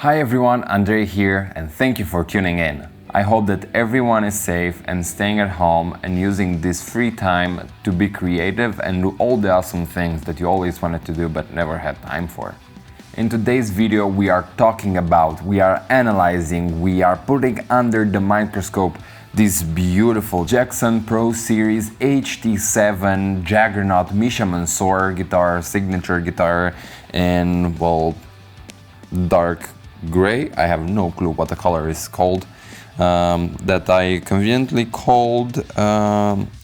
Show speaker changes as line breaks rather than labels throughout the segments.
Hi everyone, Andre here, and thank you for tuning in. I hope that everyone is safe and staying at home and using this free time to be creative and do all the awesome things that you always wanted to do but never had time for. In today's video we are talking about, we are analyzing, we are putting under the microscope this beautiful Juggernaut Proseries HT7 Juggernaut Misha Mansoor guitar, signature guitar in, well, dark gray. I have no clue what the color is called, that I conveniently called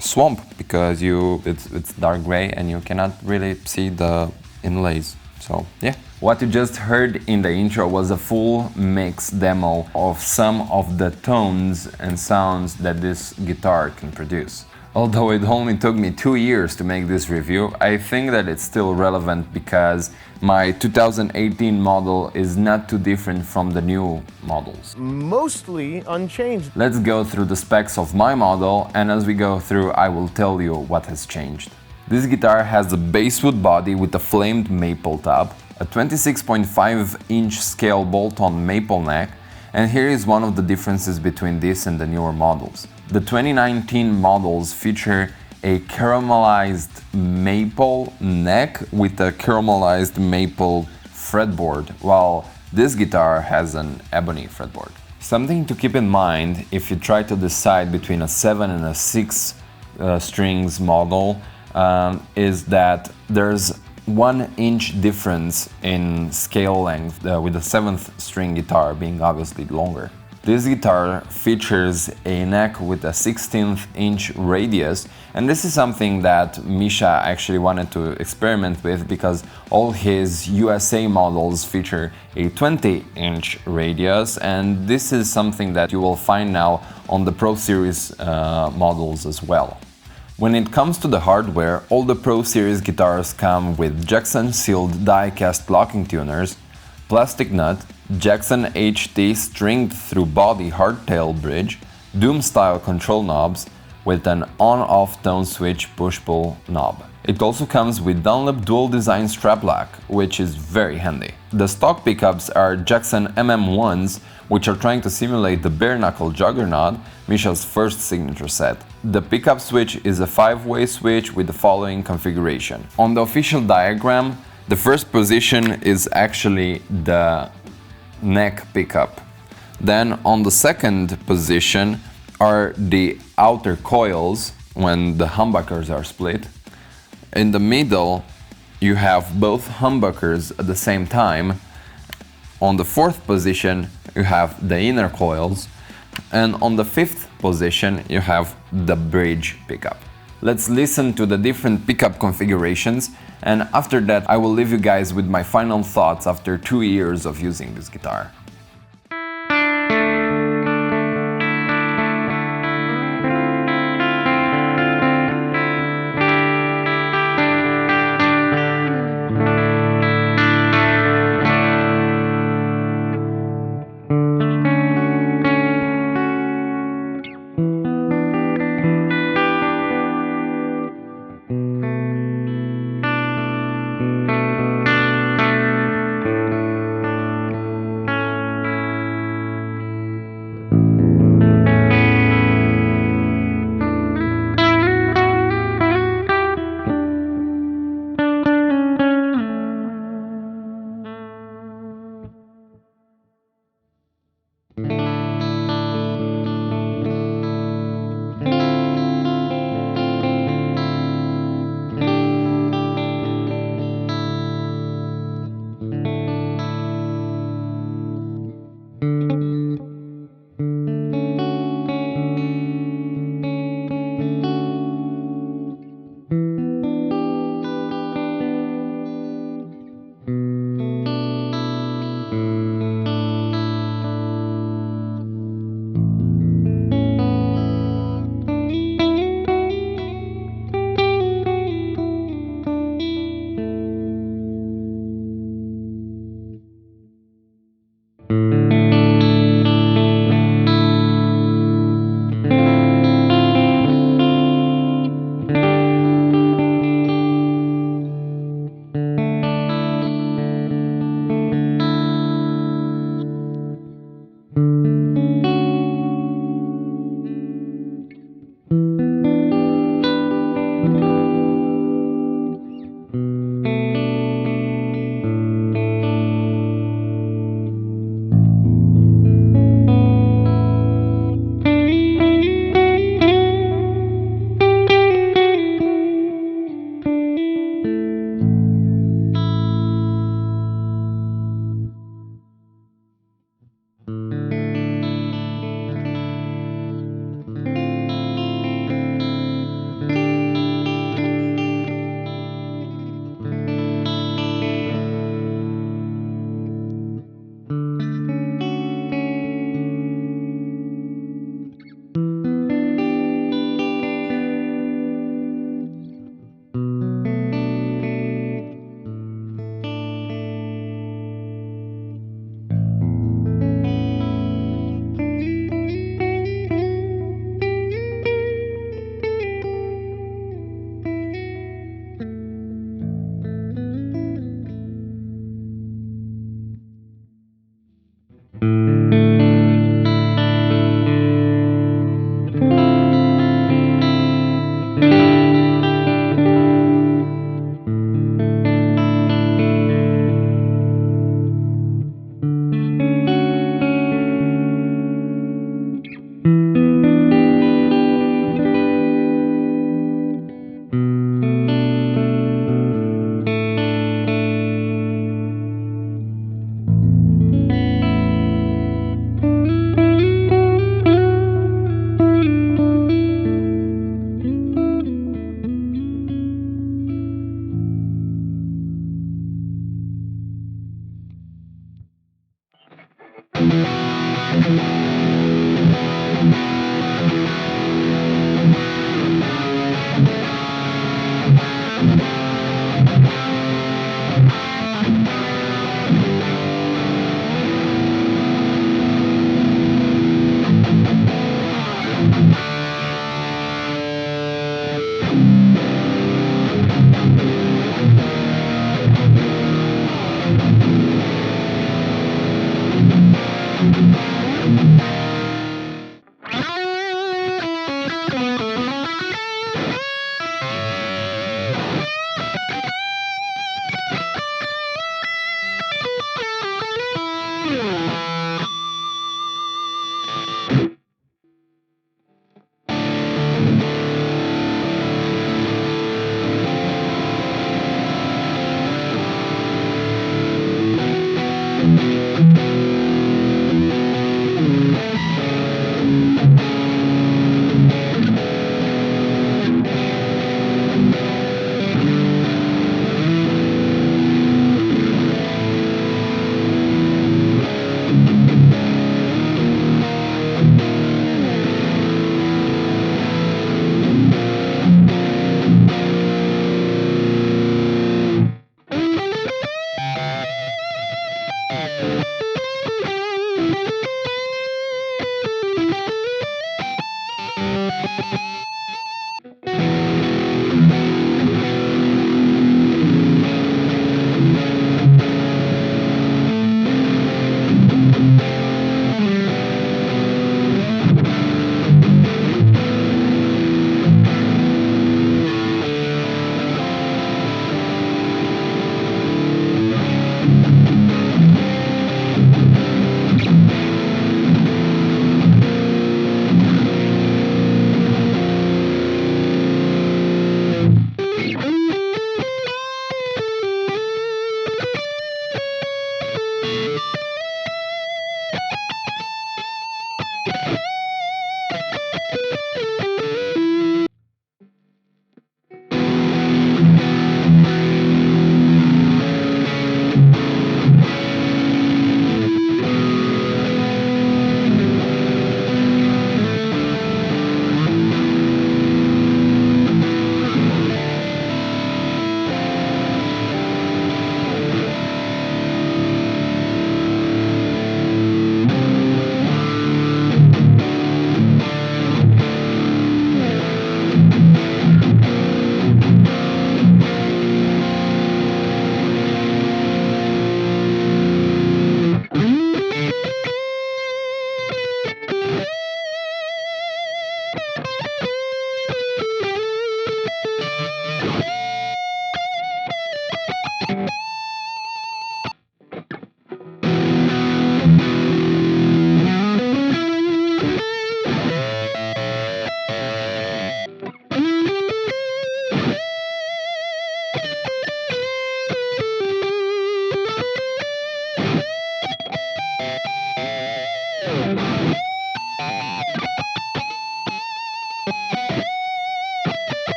swamp, because it's dark gray and you cannot really see the inlays. So yeah. What you just heard in the intro was a full mix demo of some of the tones and sounds that this guitar can produce. Although it only took me 2 years to make this review, I think that it's still relevant because my 2018 model is not too different from the new models.
Mostly unchanged.
Let's go through the specs of my model, and as we go through I will tell you what has changed. This guitar has a basswood body with a flamed maple top, a 26.5-inch scale bolt-on maple neck, and here is one of the differences between this and the newer models. The 2019 models feature a caramelized maple neck with a caramelized maple fretboard, while this guitar has an ebony fretboard. Something to keep in mind if you try to decide between a 7 and a 6 strings model is that there's 1 inch difference in scale length, with the 7th string guitar being obviously longer. This guitar features a neck with a 16th inch radius, and this is something that Misha actually wanted to experiment with because all his USA models feature a 20-inch radius, and this is something that you will find now on the Pro Series models as well. When it comes to the hardware, all the Pro Series guitars come with Jackson-sealed die-cast locking tuners, plastic nut, Jackson HT stringed-through body hardtail bridge, Doom-style control knobs with an on-off tone switch push-pull knob. It also comes with Dunlop dual-design strap lock, which is very handy. The stock pickups are Jackson MM1s, which are trying to simulate the bare-knuckle Juggernaut, Misha's first signature set. The pickup switch is a 5-way switch with the following configuration. On the official diagram, the first position is actually the neck pickup. Then on the second position are the outer coils when the humbuckers are split. In the middle you have both humbuckers at the same time. On the fourth position you have the inner coils, and on the fifth position you have the bridge pickup. Let's listen to the different pickup configurations, and after that I will leave you guys with my final thoughts after 2 years of using this guitar.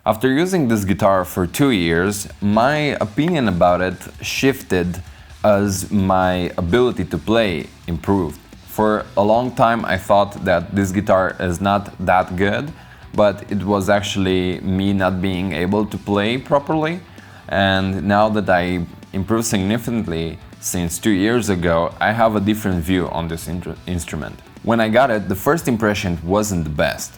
After using this guitar for 2 years, my opinion about it shifted as my ability to play improved. For a long time I thought that this guitar is not that good, but it was actually me not being able to play properly. And now that I improved significantly since 2 years ago, I have a different view on this instrument. When I got it, the first impression wasn't the best.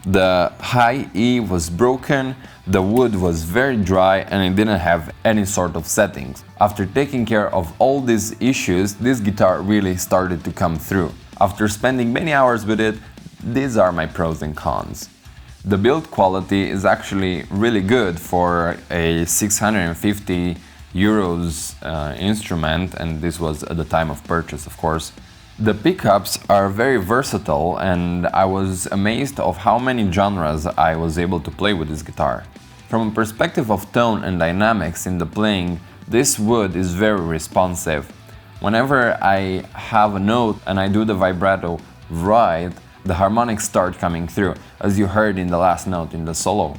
The high E was broken, the wood was very dry, and it didn't have any sort of settings. After taking care of all these issues, this guitar really started to come through. After spending many hours with it, these are my pros and cons. The build quality is actually really good for a 650 euros instrument, and this was at the time of purchase, of course. The pickups are very versatile, and I was amazed of how many genres I was able to play with this guitar. From a perspective of tone and dynamics in the playing, this wood is very responsive. Whenever I have a note and I do the vibrato right, the harmonics start coming through, as you heard in the last note in the solo.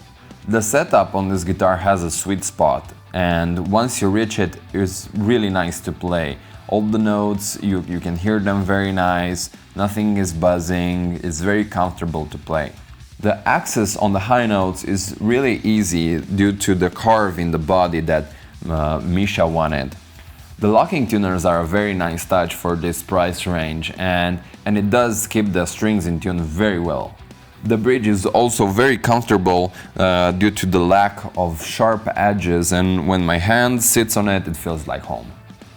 The setup on this guitar has a sweet spot, and once you reach it, it's really nice to play. All the notes, you can hear them very nice, nothing is buzzing, it's very comfortable to play. The access on the high notes is really easy due to the curve in the body that Misha wanted. The locking tuners are a very nice touch for this price range, and it does keep the strings in tune very well. The bridge is also very comfortable due to the lack of sharp edges, and when my hand sits on it, it feels like home.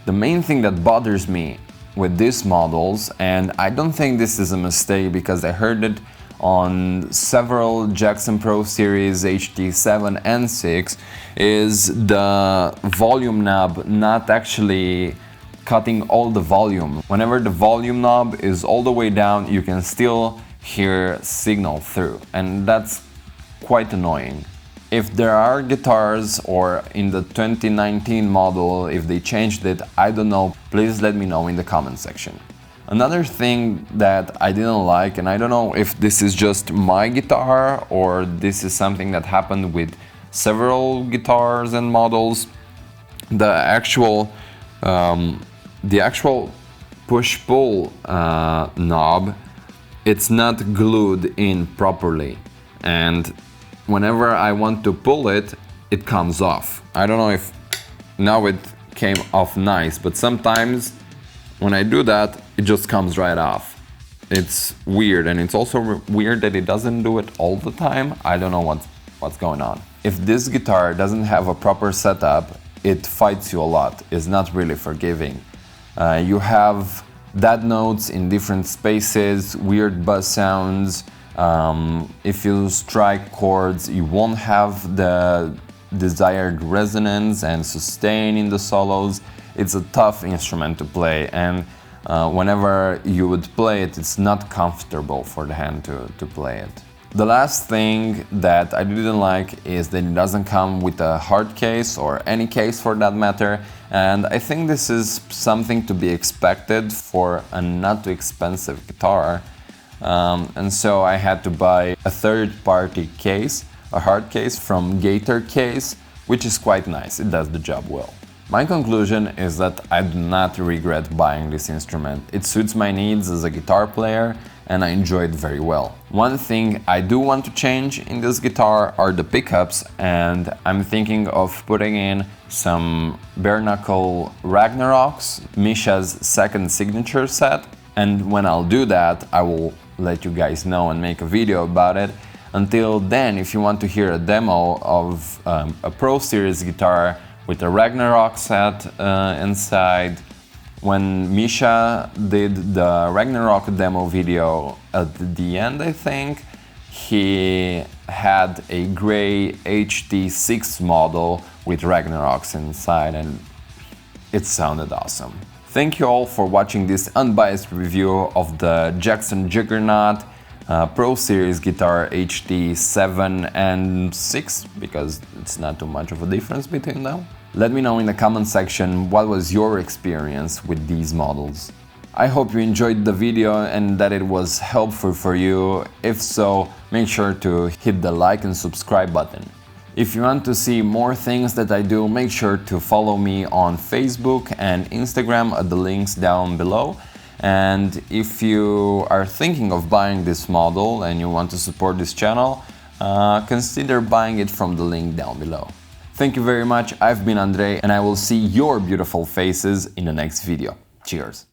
The main thing that bothers me with these models, and I don't think this is a mistake because I heard it on several Juggernaut Proseries HT7 and 6, is the volume knob not actually cutting all the volume. Whenever the volume knob is all the way down, you can still hear signal through, and that's quite annoying. If there are guitars, or in the 2019 model, if they changed it, I don't know, please let me know in the comment section. Another thing that I didn't like, and I don't know if this is just my guitar or this is something that happened with several guitars and models, the actual push-pull knob, it's not glued in properly, and whenever I want to pull it, it comes off. I don't know if now it came off nice, but sometimes when I do that, it just comes right off. It's weird, and it's also weird that it doesn't do it all the time. I don't know what's going on. If this guitar doesn't have a proper setup, it fights you a lot. It's not really forgiving. You have dead notes in different spaces, weird buzz sounds. If you strike chords, you won't have the desired resonance and sustain in the solos. It's a tough instrument to play, and whenever you would play it, it's not comfortable for the hand to play it. The last thing that I didn't like is that it doesn't come with a hard case, or any case for that matter, and I think this is something to be expected for a not too expensive guitar. And so I had to buy a third-party case, a hard case from Gator Case, which is quite nice, it does the job well. My conclusion is that I do not regret buying this instrument. It suits my needs as a guitar player, and I enjoy it very well. One thing I do want to change in this guitar are the pickups, and I'm thinking of putting in some bare knuckle Ragnaroks, Misha's second signature set, and when I'll do that, I will let you guys know and make a video about it. Until then, if you want to hear a demo of a Pro Series guitar with a Ragnarok set inside, when Misha did the Ragnarok demo video at the end, I think, he had a gray HT6 model with Ragnaroks inside, and it sounded awesome. Thank you all for watching this unbiased review of the Jackson Juggernaut Pro Series guitar HT7 and 6, because it's not too much of a difference between them. Let me know in the comment section what was your experience with these models. I hope you enjoyed the video and that it was helpful for you. If so, make sure to hit the like and subscribe button. If you want to see more things that I do, make sure to follow me on Facebook and Instagram at the links down below. And if you are thinking of buying this model and you want to support this channel, consider buying it from the link down below. Thank you very much, I've been Andrei, and I will see your beautiful faces in the next video. Cheers!